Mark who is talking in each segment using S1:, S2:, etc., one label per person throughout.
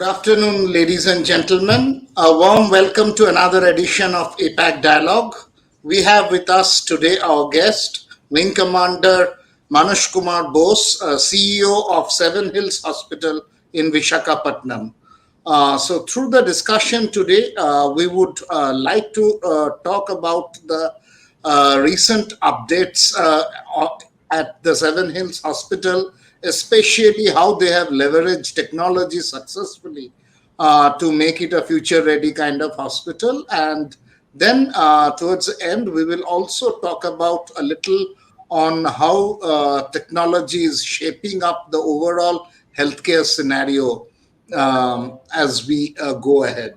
S1: Good afternoon, ladies and gentlemen. A warm welcome to another edition of APAC Dialogue. We have with us today our guest, Wing Commander Manush Kumar Bose, CEO of Seven Hills Hospital in Visakhapatnam. Through the discussion today, we would like to talk about the recent updates at the Seven Hills Hospital, especially how they have leveraged technology successfully to make it a future ready kind of hospital. And then towards the end, we will also talk about a little on how technology is shaping up the overall healthcare scenario as we go ahead.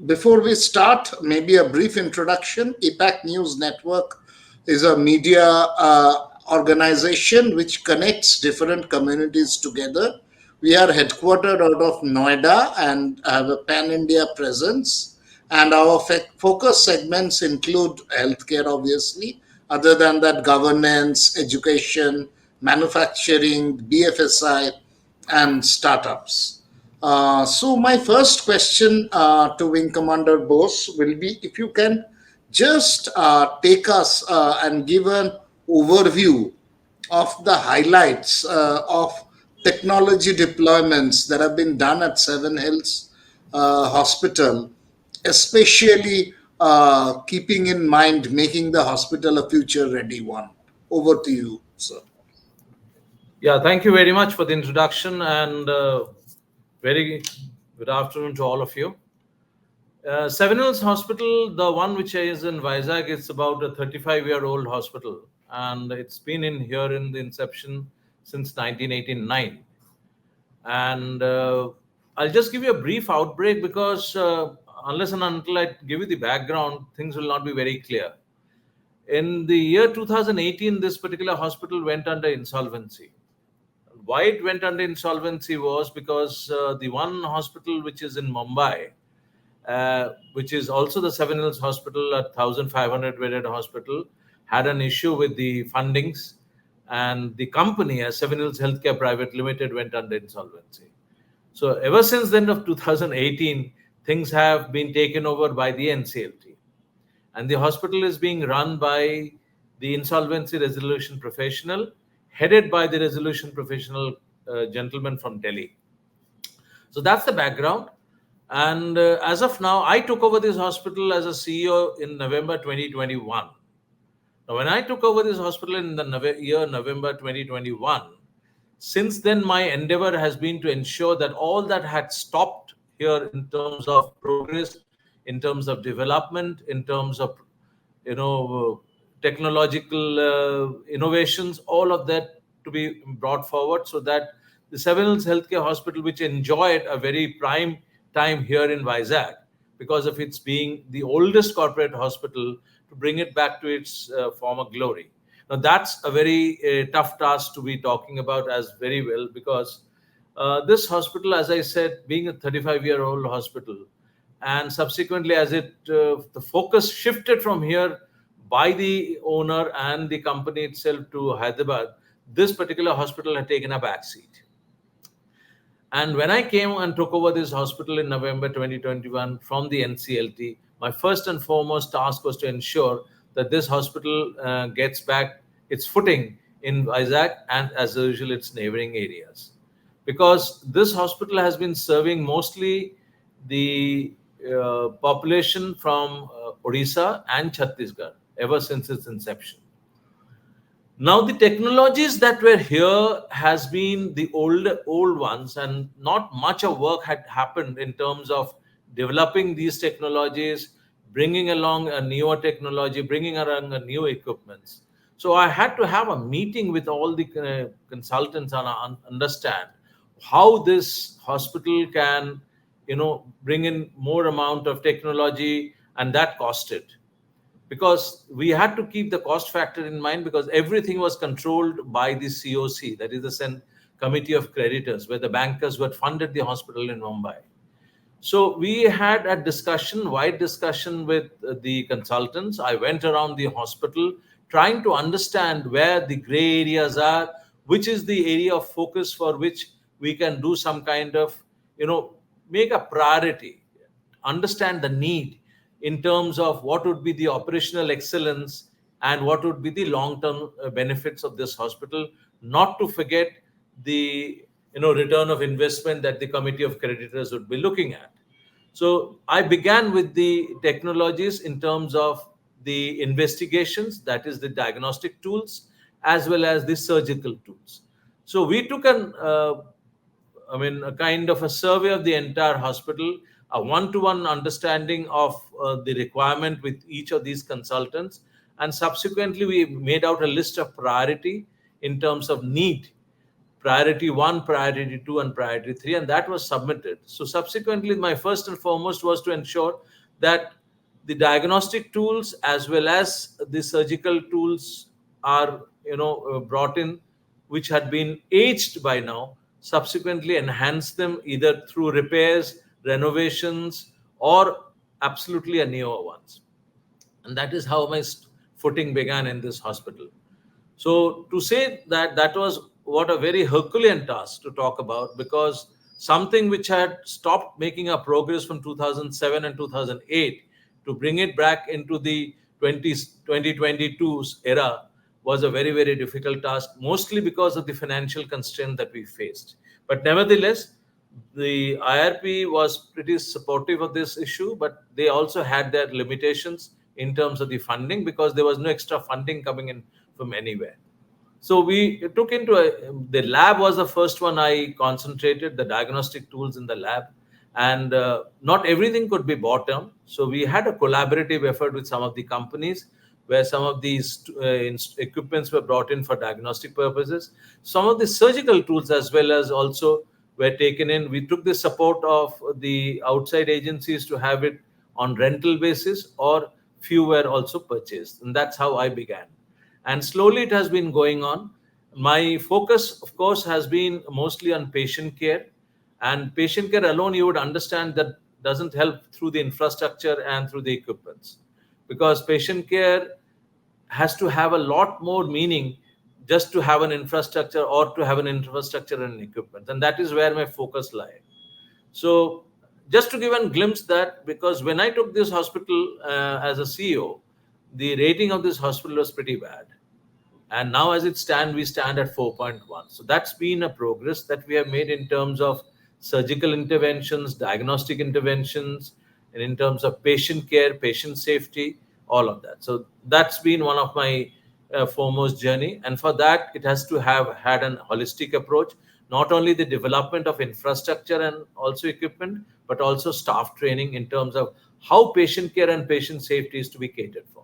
S1: Before we start, maybe a brief introduction. APAC News Network is a media organization which connects different communities together. We are headquartered out of Noida and have a pan-India presence. And our focus segments include healthcare, obviously. Other than that, governance, education, manufacturing, BFSI, and startups. So my first question to Wing Commander Bose will be if you can just take us and give an overview of the highlights of technology deployments that have been done at Seven Hills Hospital, especially keeping in mind making the hospital a future ready one. Over to you, sir.
S2: Yeah, thank you very much for the introduction and very good afternoon to all of you. Seven Hills Hospital, the one which is in Vizag, it's about a 35-year-old hospital, and it's been in here in the inception since 1989. And I'll just give you a brief outbreak because unless and until I give you the background, things will not be very clear. In the year 2018, this particular hospital went under insolvency. Why it went under insolvency was because the one hospital which is in Mumbai, which is also the Seven Hills Hospital, a 1,500-bedded hospital, had an issue with the fundings, and the company, as Seven Hills Healthcare Private Limited, went under insolvency. So ever since the end of 2018, things have been taken over by the NCLT. And the hospital is being run by the insolvency resolution professional, headed by the resolution professional gentleman from Delhi. So that's the background. And as of now, I took over this hospital as a CEO in November 2021. Now, when I took over this hospital in the year November 2021, since then, my endeavor has been to ensure that all that had stopped here in terms of progress, in terms of development, in terms of, technological innovations, all of that to be brought forward so that the Seven Hills Healthcare Hospital, which enjoyed a very prime time here in Vizag because of its being the oldest corporate hospital, to bring it back to its former glory. Now, that's a very tough task to be talking about as very well because this hospital, as I said, being a 35-year-old hospital, and subsequently as the focus shifted from here by the owner and the company itself to Hyderabad, this particular hospital had taken a back seat. And when I came and took over this hospital in November 2021 from the NCLT, my first and foremost task was to ensure that this hospital gets back its footing in Vizag and, as usual, its neighboring areas. Because this hospital has been serving mostly the population from Odisha and Chhattisgarh ever since its inception. Now, the technologies that were here has been the old ones, and not much of work had happened in terms of developing these technologies, bringing along a newer technology, bringing along a new equipments. So I had to have a meeting with all the consultants and understand how this hospital can, bring in more amount of technology, and that costed. Because we had to keep the cost factor in mind because everything was controlled by the COC, that is the Committee of Creditors, where the bankers who had funded the hospital in Mumbai. So we had a wide discussion with the consultants. I went around the hospital trying to understand where the gray areas are, which is the area of focus for which we can do some kind of, you know, make a priority, understand the need in terms of what would be the operational excellence and what would be the long term benefits of this hospital, not to forget the, you know, return of investment that the committee of creditors would be looking at. So I began with the technologies in terms of the investigations, that is the diagnostic tools, as well as the surgical tools. So we took a kind of a survey of the entire hospital, a one-to-one understanding of the requirement with each of these consultants, and subsequently we made out a list of priority in terms of need, priority one, priority two, and priority three, and that was submitted. So subsequently, my first and foremost was to ensure that the diagnostic tools as well as the surgical tools are, you know, brought in, which had been aged by now. Subsequently, enhance them either through repairs, renovations, or absolutely a newer ones. And that is how my footing began in this hospital. So to say that, that was what a very Herculean task to talk about, because something which had stopped making a progress from 2007 and 2008, to bring it back into the 2022's era was a very, very difficult task, mostly because of the financial constraint that we faced. But nevertheless, the IRP was pretty supportive of this issue, but they also had their limitations in terms of the funding, because there was no extra funding coming in from anywhere. So we took into the lab was the first one I concentrated, the diagnostic tools in the lab, and not everything could be bought on. So we had a collaborative effort with some of the companies, where some of these equipments were brought in for diagnostic purposes. Some of the surgical tools as well as also were taken in. We took the support of the outside agencies to have it on rental basis, or few were also purchased, and that's how I began. And slowly it has been going on. My focus, of course, has been mostly on patient care, and patient care alone, you would understand, that doesn't help through the infrastructure and through the equipments, because patient care has to have a lot more meaning just to have an infrastructure, or to have an infrastructure and equipment, and that is where my focus lies. So just to give a glimpse, that because when I took this hospital as a CEO, the rating of this hospital was pretty bad, and now as it stands, we stand at 4.1. So that's been a progress that we have made in terms of surgical interventions, diagnostic interventions, and in terms of patient care, patient safety, all of that. So that's been one of my foremost journey, and for that it has to have had an holistic approach, not only the development of infrastructure and also equipment, but also staff training in terms of how patient care and patient safety is to be catered for.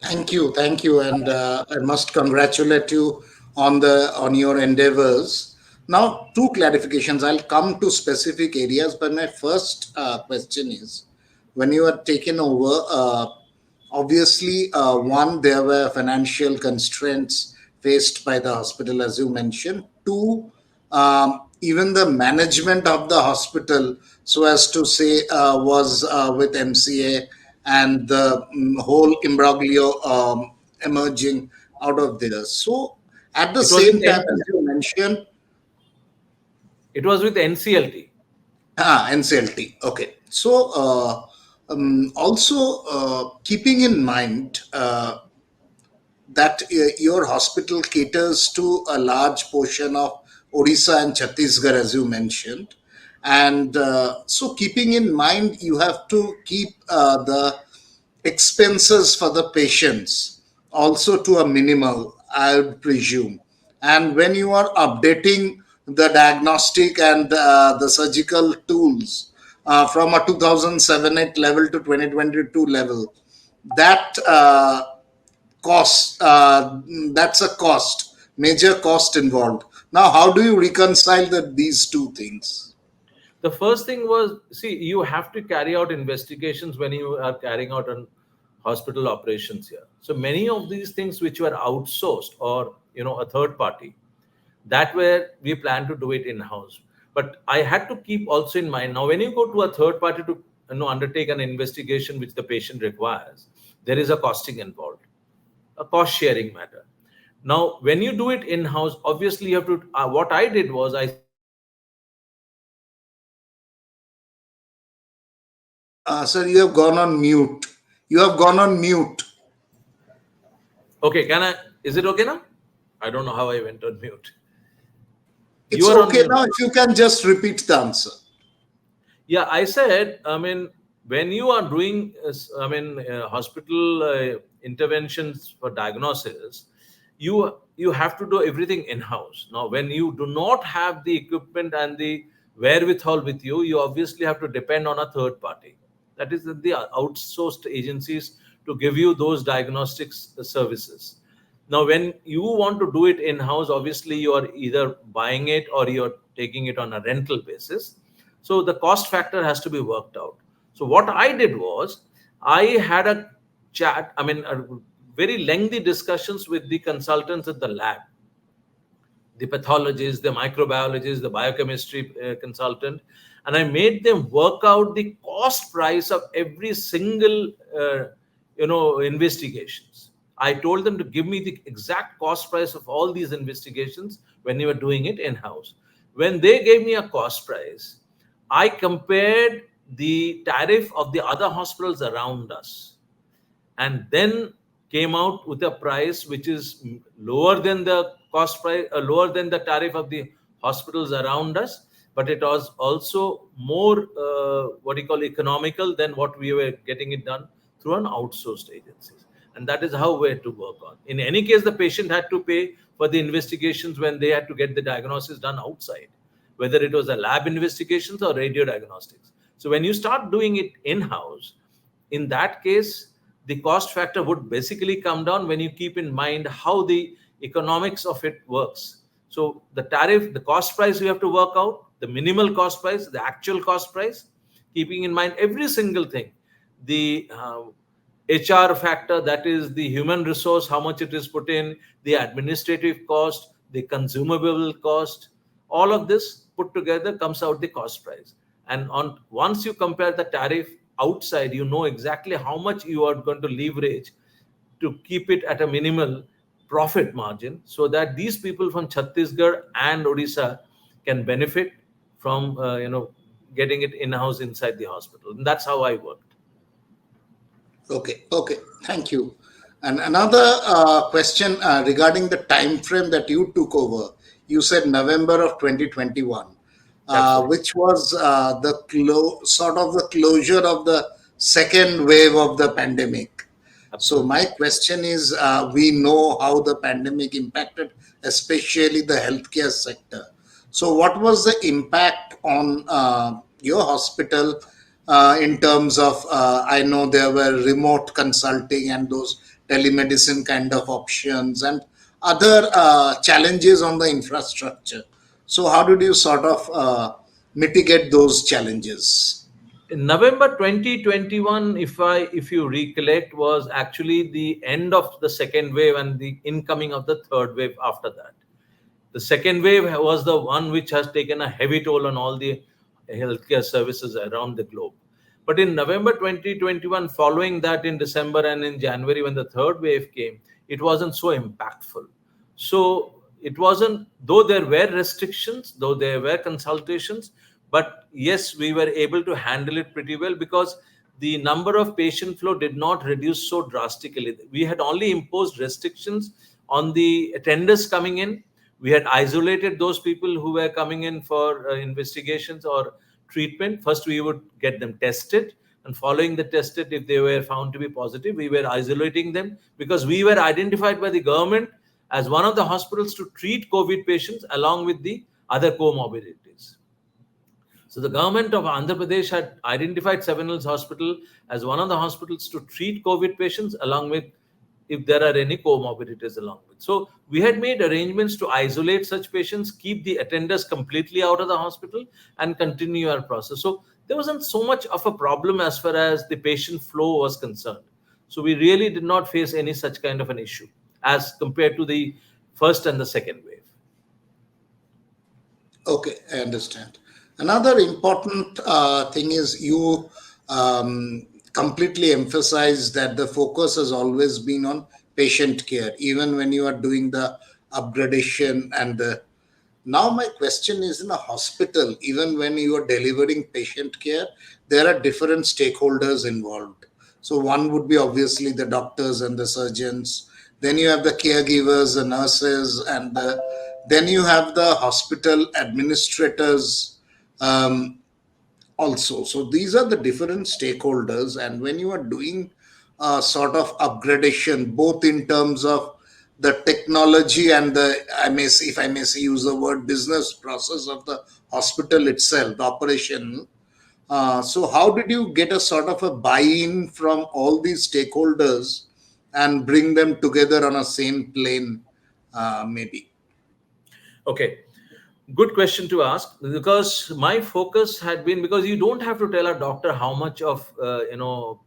S1: Thank you, and I must congratulate you on the on your endeavors. Now, two clarifications. I'll come to specific areas, but my first question is: when you were taken over, obviously, one, there were financial constraints faced by the hospital, as you mentioned. Two, even the management of the hospital, so as to say, was with MCA, and the whole imbroglio emerging out of there. So, at the
S2: It was with
S1: same time, as you mentioned,
S2: it was with NCLT.
S1: NCLT. Okay. So, also keeping in mind that your hospital caters to a large portion of Odisha and Chhattisgarh, as you mentioned. And so, keeping in mind, you have to keep the expenses for the patients also to a minimal, I would presume. And when you are updating the diagnostic and the surgical tools from a 2007-8 level to 2022 level, that cost, that's a cost, major cost involved. Now, how do you reconcile these two things?
S2: The first thing was, see, you have to carry out investigations when you are carrying out an hospital operations here. So many of these things which were outsourced, or, you know, a third party, that where we plan to do it in house. But I had to keep also in mind, now when you go to a third party to, you know, undertake an investigation which the patient requires, there is a costing involved, a cost sharing matter. Now, when you do it in house, obviously you have to. What I did was I said,
S1: Sir, you have gone on mute. You have gone on mute.
S2: okay, can I? Is it okay now? I don't know how I went on mute. You
S1: It's
S2: are on
S1: okay
S2: mute.
S1: now if you can just repeat the answer.
S2: Yeah, I said, I mean, when you are doing, hospital interventions for diagnosis, you have to do everything in house. Now, when you do not have the equipment and the wherewithal with you, you obviously have to depend on a third party. That is the outsourced agencies to give you those diagnostics services. Now, when you want to do it in house, obviously you are either buying it or you're taking it on a rental basis. So the cost factor has to be worked out. So what I did was I had a chat, I mean, a very lengthy discussions with the consultants at the lab, the pathologist, the microbiologist, the biochemistry consultant, and I made them work out the cost price of every single, investigations. I told them to give me the exact cost price of all these investigations when you were doing it in house. When they gave me a cost price, I compared the tariff of the other hospitals around us and then came out with a price which is lower than the cost price, lower than the tariff of the hospitals around us, but it was also more, what do you call, economical than what we were getting it done through an outsourced agencies. And that is how we had to work on. In any case, the patient had to pay for the investigations when they had to get the diagnosis done outside, whether it was a lab investigations or radio diagnostics. So when you start doing it in-house, in that case, the cost factor would basically come down when you keep in mind how the economics of it works. So the tariff, the cost price you have to work out, the minimal cost price, the actual cost price, keeping in mind every single thing. The HR factor, that is the human resource, how much it is put in, the administrative cost, the consumable cost, all of this put together comes out the cost price. And on once you compare the tariff outside, you know exactly how much you are going to leverage to keep it at a minimal profit margin so that these people from Chhattisgarh and Odisha can benefit from getting it in house inside the hospital. And that's how I worked.
S1: Okay, okay, thank you. And another question regarding the time frame that you took over. You said November of 2021,
S2: That's right.
S1: which was sort of the closure of the second wave of the pandemic. So
S2: Absolutely.
S1: my question is, we know how the pandemic impacted, especially the healthcare sector. So what was the impact on your hospital in terms of, I know there were remote consulting and those telemedicine kind of options and other challenges on the infrastructure. So how did you sort of mitigate those challenges?
S2: In November 2021, if you recollect, was actually the end of the second wave and the incoming of the third wave after that. The second wave was the one which has taken a heavy toll on all the healthcare services around the globe. But in November 2021, following that in December and in January, when the third wave came, it wasn't so impactful. So it wasn't, though there were restrictions, though there were consultations, but yes, we were able to handle it pretty well because the number of patient flow did not reduce so drastically. We had only imposed restrictions on the attenders coming in. We had isolated those people who were coming in for investigations or treatment. First, we would get them tested, and following the tested, if they were found to be positive, we were isolating them because we were identified by the government as one of the hospitals to treat COVID patients along with the other comorbidities. So the government of Andhra Pradesh had identified Seven Hills Hospital as one of the hospitals to treat COVID patients along with if there are any comorbidities along with. So we had made arrangements to isolate such patients, keep the attenders completely out of the hospital and continue our process. So there wasn't so much of a problem as far as the patient flow was concerned. So we really did not face any such kind of an issue as compared to the first and the second wave.
S1: Okay, I understand. Another important thing is you completely emphasize that the focus has always been on patient care, even when you are doing the upgradation and the. Now, my question is, in a hospital, even when you are delivering patient care, there are different stakeholders involved. So, one would be obviously the doctors and the surgeons. Then you have the caregivers, the nurses, and then you have the hospital administrators. Also, so these are the different stakeholders, and when you are doing a sort of upgradation, both in terms of the technology and the, if I may say, use the word business process of the hospital itself, the operation. So how did you get a sort of a buy-in from all these stakeholders and bring them together on a same plane, maybe?
S2: Okay. Good question to ask, because my focus had been, because you don't have to tell a doctor how much of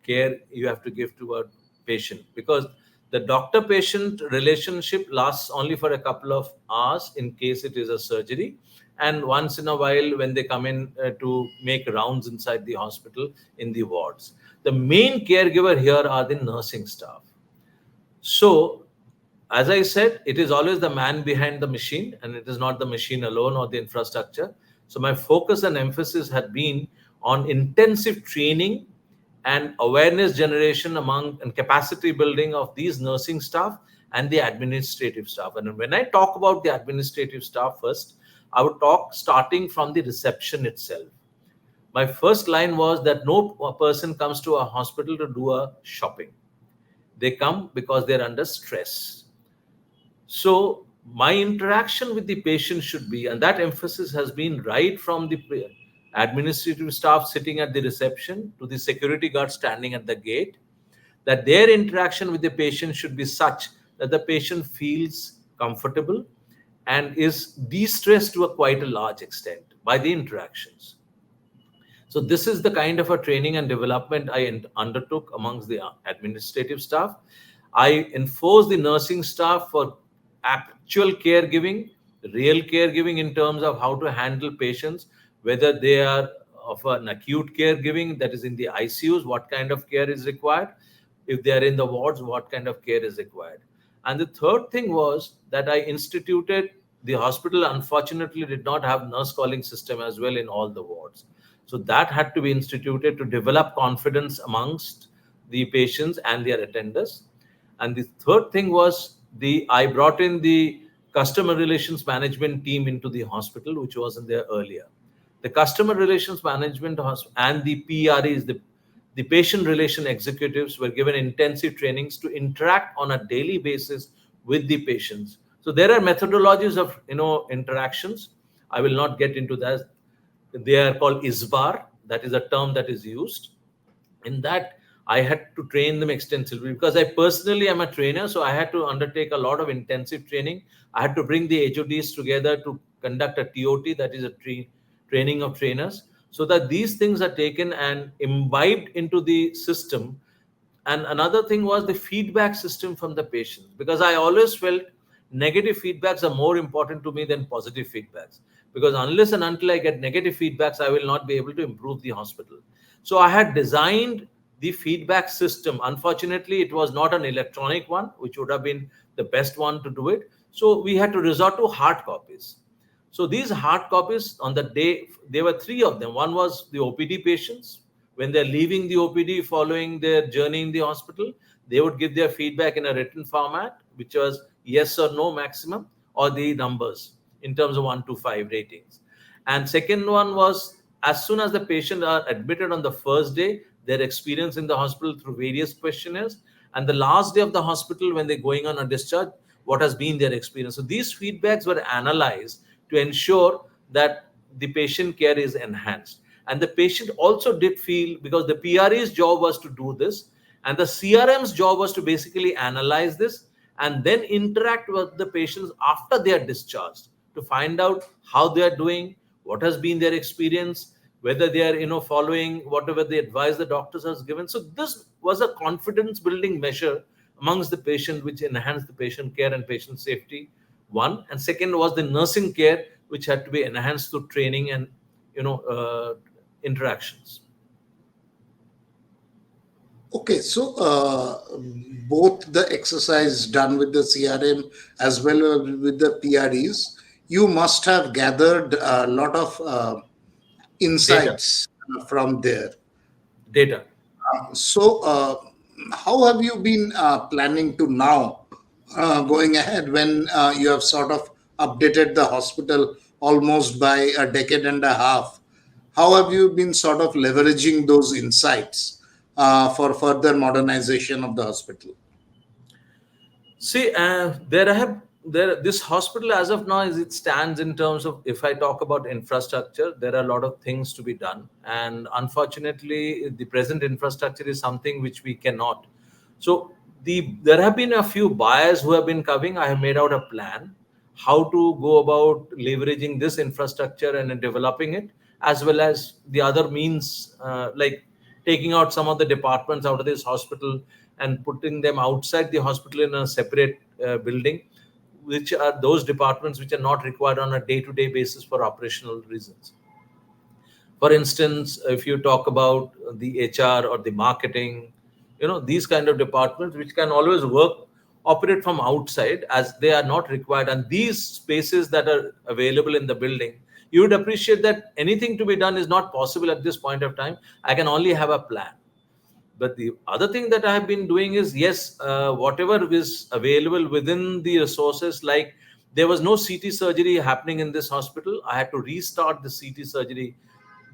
S2: care you have to give to a patient, because the doctor patient relationship lasts only for a couple of hours in case it is a surgery, and once in a while when they come in to make rounds inside the hospital in the wards. The main caregiver here are the nursing staff. So, as I said, it is always the man behind the machine, and it is not the machine alone or the infrastructure. So, my focus and emphasis had been on intensive training and awareness generation among and capacity building of these nursing staff and the administrative staff. And when I talk about the administrative staff first, I would talk starting from the reception itself. My first line was that no person comes to a hospital to do a shopping. They come because they're under stress. So my interaction with the patient should be, and that emphasis has been right from the administrative staff sitting at the reception to the security guard standing at the gate, that their interaction with the patient should be such that the patient feels comfortable and is de-stressed to a quite a large extent by the interactions. So this is the kind of a training and development I undertook amongst the administrative staff. I enforced the nursing staff for actual caregiving, real caregiving in terms of how to handle patients, whether they are of an acute caregiving, that is in the ICUs, what kind of care is required. If they are in the wards, what kind of care is required. And the third thing was that I instituted, the hospital unfortunately did not have nurse calling system as well in all the wards. So that had to be instituted to develop confidence amongst the patients and their attenders. And the third thing was, the I brought in the customer relations management team into the hospital, which wasn't there earlier. The customer relations management and the PREs, the patient relation executives, were given intensive trainings to interact on a daily basis with the patients. So there are methodologies of interactions. I will not get into that. They are called ISBAR. That is a term that is used. In that, I had to train them extensively because I personally am a trainer. So I had to undertake a lot of intensive training. I had to bring the HODs together to conduct a TOT, that is a training of trainers, so that these things are taken and imbibed into the system. And another thing was the feedback system from the patients, because I always felt negative feedbacks are more important to me than positive feedbacks, because unless and until I get negative feedbacks, I will not be able to improve the hospital. So I had designed the feedback system. Unfortunately, it was not an electronic one, which would have been the best one to do it. So we had to resort to hard copies. So these hard copies, on the day, there were three of them. One was the OPD patients. When they're leaving the OPD following their journey in the hospital, they would give their feedback in a written format, which was yes or no maximum, or the numbers in terms of 1 to 5 ratings. And second one was, as soon as the patient are admitted on the first day, their experience in the hospital through various questionnaires, and the last day of the hospital when they're going on a discharge, what has been their experience. So these feedbacks were analyzed to ensure that the patient care is enhanced. And the patient also did feel, because the PRA's job was to do this, and the CRM's job was to basically analyze this and then interact with the patients after they are discharged to find out how they are doing, what has been their experience, whether they are following whatever the advice the doctors has given. So this was a confidence building measure amongst the patient, which enhanced the patient care and patient safety, one. And second was the nursing care, which had to be enhanced through training and interactions.
S1: Okay, so both the exercise done with the CRM as well as with the PREs, you must have gathered a lot of
S2: Data,
S1: insights from there.
S2: data.
S1: So, how have you been planning to now going ahead when you have sort of updated the hospital almost by a decade and a half? How have you been sort of leveraging those insights for further modernization of the hospital?
S2: See, there have there this hospital as of now, as it stands in terms of, if I talk about infrastructure, there are a lot of things to be done, and unfortunately, the present infrastructure is something which we cannot. So there have been a few buyers who have been coming. I have made out a plan how to go about leveraging this infrastructure and developing it, as well as the other means, like taking out some of the departments out of this hospital and putting them outside the hospital in a separate building, which are those departments which are not required on a day-to-day basis for operational reasons. For instance, if you talk about the HR or the marketing, these kind of departments which can always operate from outside, as they are not required, and these spaces that are available in the building, you would appreciate that anything to be done is not possible at this point of time. I can only have a plan. But the other thing that I have been doing is, yes, whatever is available within the resources, like there was no CT surgery happening in this hospital. I had to restart the CT surgery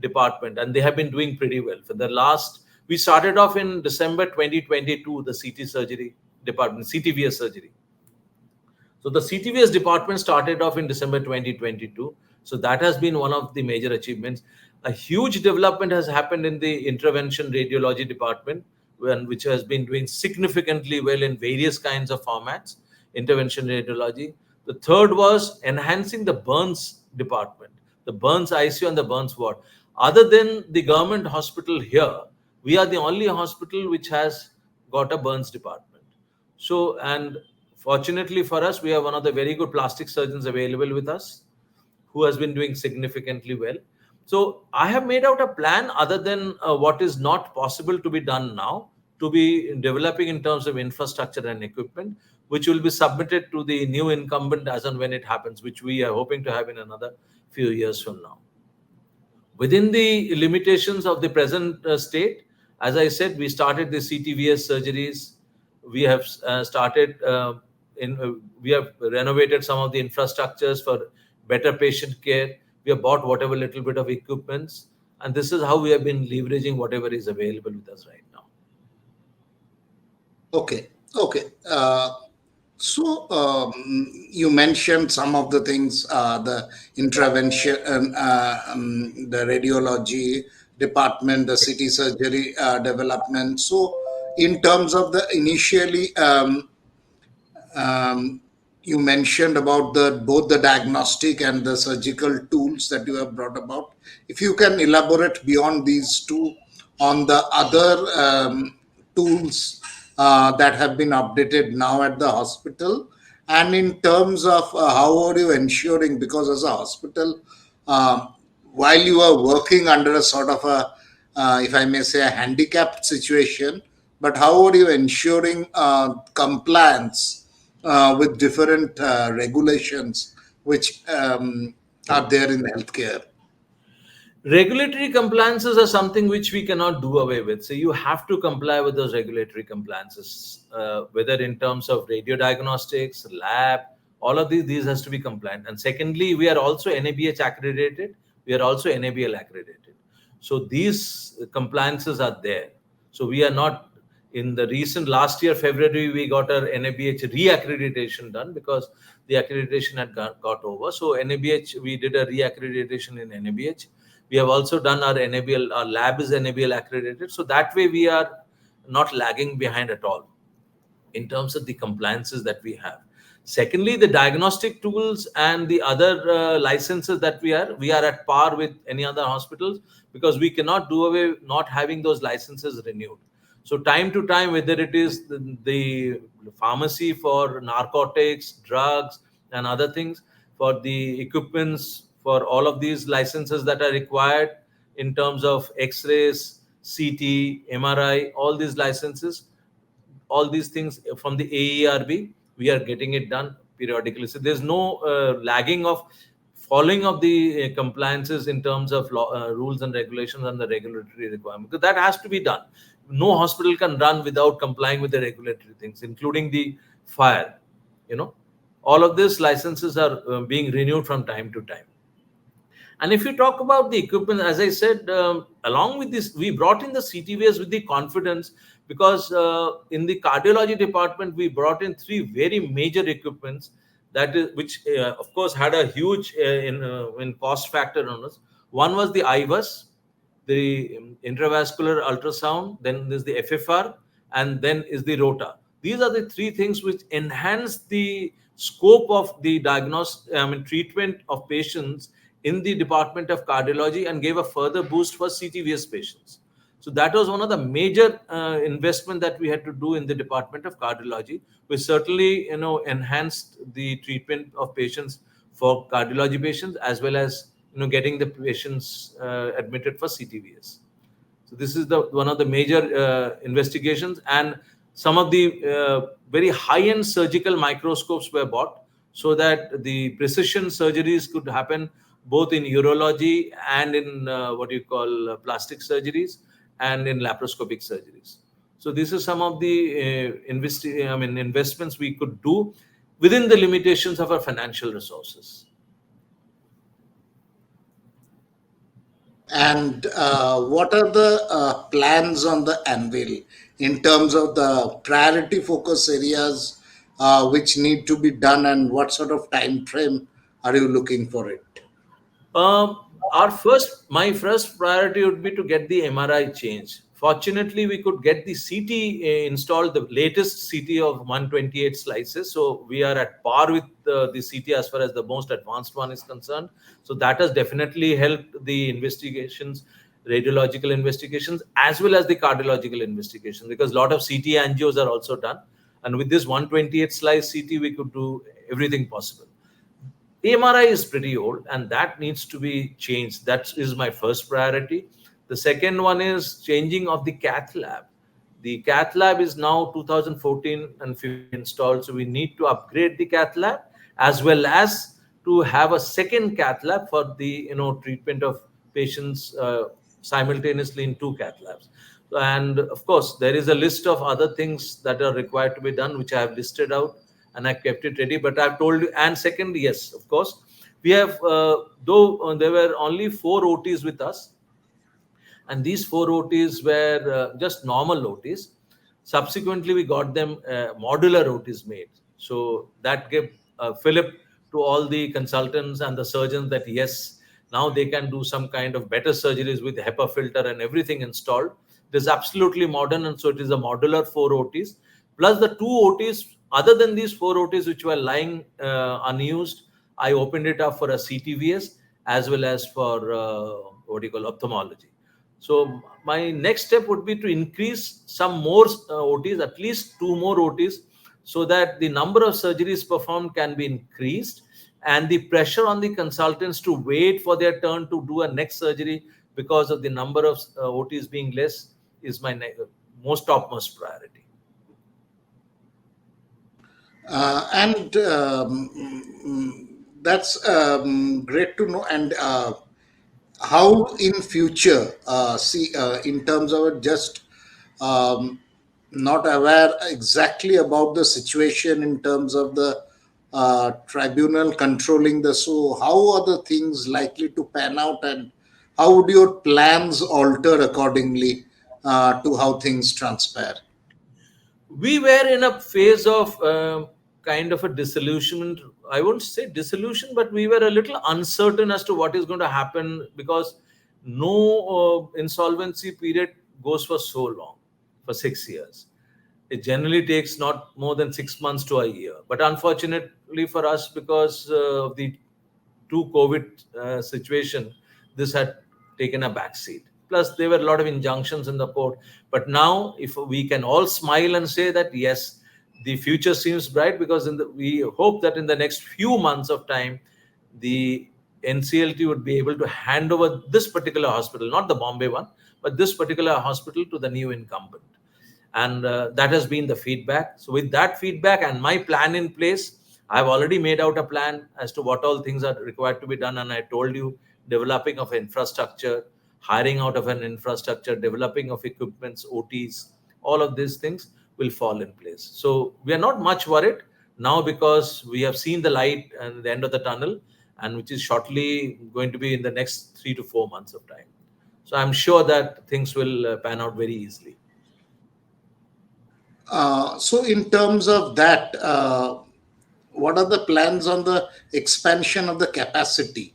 S2: department, and they have been doing pretty well. For the last, we started off in December 2022, the CT surgery department, CTVS surgery. So the CTVS department started off in December 2022. So that has been one of the major achievements. A huge development has happened in the intervention radiology department, which has been doing significantly well in various kinds of formats, intervention radiology. The third was enhancing the burns department, the burns ICU and the burns ward. Other than the government hospital here, we are the only hospital which has got a burns department. So, and fortunately for us, we have one of the very good plastic surgeons available with us who has been doing significantly well. So, I have made out a plan other than what is not possible to be done now, to be developing in terms of infrastructure and equipment, which will be submitted to the new incumbent as and when it happens, which we are hoping to have in another few years from now. Within the limitations of the present state, as I said, we started the CTVS surgeries. We have started we have renovated some of the infrastructures for better patient care. We have bought whatever little bit of equipments, and this is how we have been leveraging whatever is available with us right now.
S1: Okay, okay. So, you mentioned some of the things, the intervention, the radiology department, the city surgery development. So, in terms of the initially, um, you mentioned about the both the diagnostic and the surgical tools that you have brought about. If you can elaborate beyond these two on the other tools that have been updated now at the hospital, and in terms of how are you ensuring, because as a hospital, while you are working under a sort of a, if I may say, a handicapped situation, but how are you ensuring compliance with different regulations which are there in healthcare?
S2: Regulatory compliances are something which we cannot do away with. So you have to comply with those regulatory compliances, whether in terms of radio diagnostics, lab, all of these has to be compliant. And secondly, we are also NABH accredited. We are also NABL accredited. So these compliances are there. So we are not, in the recent last year, February, we got our NABH re-accreditation done because the accreditation had got over. So NABH, we did a re-accreditation in NABH. We have also done our NABL, our lab is NABL accredited. So that way we are not lagging behind at all in terms of the compliances that we have. Secondly, the diagnostic tools and the other licenses that we are at par with any other hospitals, because we cannot do away not having those licenses renewed. So time to time, whether it is the pharmacy for narcotics, drugs, and other things, for the equipments, for all of these licenses that are required in terms of X-rays, CT, MRI, all these licenses, all these things from the AERB, we are getting it done periodically. So there's no lagging of following of the compliances in terms of law, rules and regulations and the regulatory requirement. Because that has to be done. No hospital can run without complying with the regulatory things, including the fire. You know, all of these licenses are being renewed from time to time. And if you talk about the equipment, as I said, along with this, we brought in the CTVs with the confidence because in the cardiology department, we brought in three very major equipments that is, which of course had a huge in cost factor on us. One was the IVUS, the intravascular ultrasound, then there's the FFR, and then is the ROTA. These are the three things which enhance the scope of the treatment of patients in the Department of Cardiology and gave a further boost for CTVS patients. So that was one of the major investment that we had to do in the Department of Cardiology, which certainly enhanced the treatment of patients for cardiology patients as well as getting the patients admitted for CTVS. So this is the one of the major investigations, and some of the very high-end surgical microscopes were bought so that the precision surgeries could happen both in urology and in what you call plastic surgeries and in laparoscopic surgeries. So this is some of the investments we could do within the limitations of our financial resources.
S1: And what are the plans on the anvil in terms of the priority focus areas which need to be done, and what sort of time frame are you looking for it?
S2: My first priority would be to get the MRI changed. Fortunately, we could get the CT installed, the latest CT of 128 slices. So we are at par with the CT as far as the most advanced one is concerned. So that has definitely helped the investigations, radiological investigations, as well as the cardiological investigations, because a lot of CT angios are also done. And with this 128 slice CT, we could do everything possible. MRI is pretty old and that needs to be changed. That is my first priority. The second one is changing of the cath lab. The cath lab is now 2014 and 15 installed, so we need to upgrade the cath lab as well as to have a second cath lab for the treatment of patients simultaneously in two cath labs. And of course, there is a list of other things that are required to be done, which I have listed out and I kept it ready. But I've told you, and second, yes, of course, we have, though there were only 4 OTs with us, and these 4 OTs were just normal OTs. Subsequently, we got them modular OTs made. So that gave fillip to all the consultants and the surgeons that yes, now they can do some kind of better surgeries with HEPA filter and everything installed. It is absolutely modern, and so it is a modular 4 OTs. Plus the 2 OTs, other than these 4 OTs which were lying unused, I opened it up for a CTVS as well as for ophthalmology. So my next step would be to increase some more OTs, at least 2 more OTs, so that the number of surgeries performed can be increased and the pressure on the consultants to wait for their turn to do a next surgery because of the number of OTs being less is my most topmost priority.
S1: And that's great to know. And how in future, see, in terms of it, just um, not aware exactly about the situation in terms of the tribunal controlling the, so how are the things likely to pan out, and how would your plans alter accordingly to how things transpire?
S2: We were in a phase of kind of a disillusionment. I won't say dissolution, but we were a little uncertain as to what is going to happen, because no insolvency period goes for so long, for 6 years. It generally takes not more than 6 months to a year. But unfortunately for us, because of the to COVID situation, this had taken a back seat. Plus, there were a lot of injunctions in the court. But now, if we can all smile and say that, yes, the future seems bright, because we hope that in the next few months of time, the NCLT would be able to hand over this particular hospital, not the Bombay one, but this particular hospital to the new incumbent. And that has been the feedback. So with that feedback and my plan in place, I've already made out a plan as to what all things are required to be done. And I told you, developing of infrastructure, hiring out of an infrastructure, developing of equipments, OTs, all of these things will fall in place. So we are not much worried now, because we have seen the light and the end of the tunnel, and which is shortly going to be in the next 3 to 4 months of time. So I'm sure that things will pan out very easily.
S1: So in terms of that, what are the plans on the expansion of the capacity?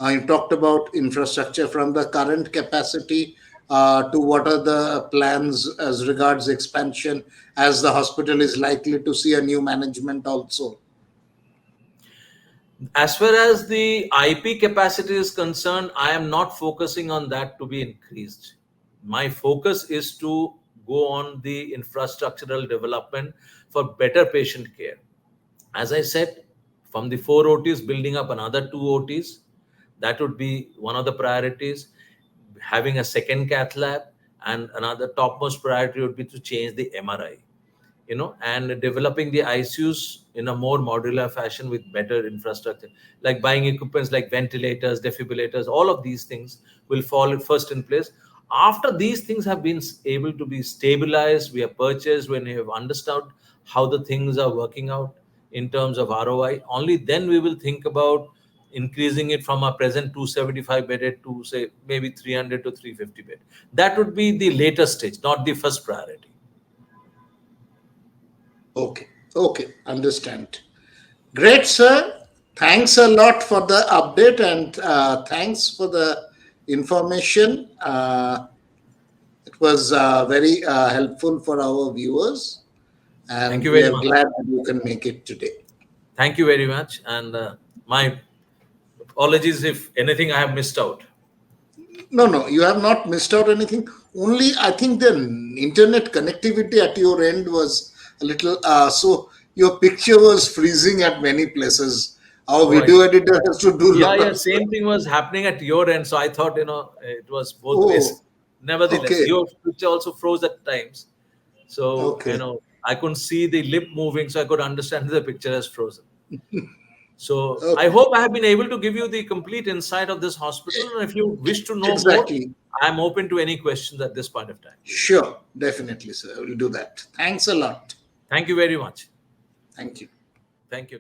S1: You talked about infrastructure from the current capacity to what are the plans as regards expansion, as the hospital is likely to see a new management also.
S2: As far as the IP capacity is concerned, I am not focusing on that to be increased. My focus is to go on the infrastructural development for better patient care. As I said, from the 4 OTs, building up another 2 OTs, that would be one of the priorities. Having a second cath lab, and another topmost priority would be to change the MRI, and developing the ICUs in a more modular fashion with better infrastructure, like buying equipments like ventilators, defibrillators. All of these things will fall first in place. After these things have been able to be stabilized, we have purchased, when we have understood how the things are working out in terms of ROI, only then we will think about increasing it from our present 275 bedded to, say, maybe 300 to 350 bed. That would be the later stage, not the first priority.
S1: Okay, okay, understand. Great, sir. Thanks a lot for the update, and thanks for the information. It was very helpful for our viewers,
S2: Thank
S1: and
S2: you
S1: we
S2: very
S1: are
S2: much.
S1: glad that you can make it today.
S2: Thank you very much. And my apologies if anything I have missed out.
S1: No, no, you have not missed out anything. Only I think the internet connectivity at your end was a little, so your picture was freezing at many places. Our
S2: Oh,
S1: video editor has to do a
S2: yeah,
S1: lot
S2: yeah.
S1: of.
S2: Same thing was happening at your end. So I thought, it was both ways.
S1: Oh,
S2: Nevertheless,
S1: okay,
S2: your picture also froze at times. So,
S1: okay,
S2: I couldn't see the lip moving. So I could understand the picture has frozen. So I
S1: okay.
S2: hope I have been able to give you the complete insight of this hospital. And if you wish to know more,
S1: Exactly.
S2: I'm open to any questions at this point of time.
S1: Sure, definitely, sir. We'll do that. Thanks a lot.
S2: Thank you very much.
S1: Thank you.
S2: Thank you.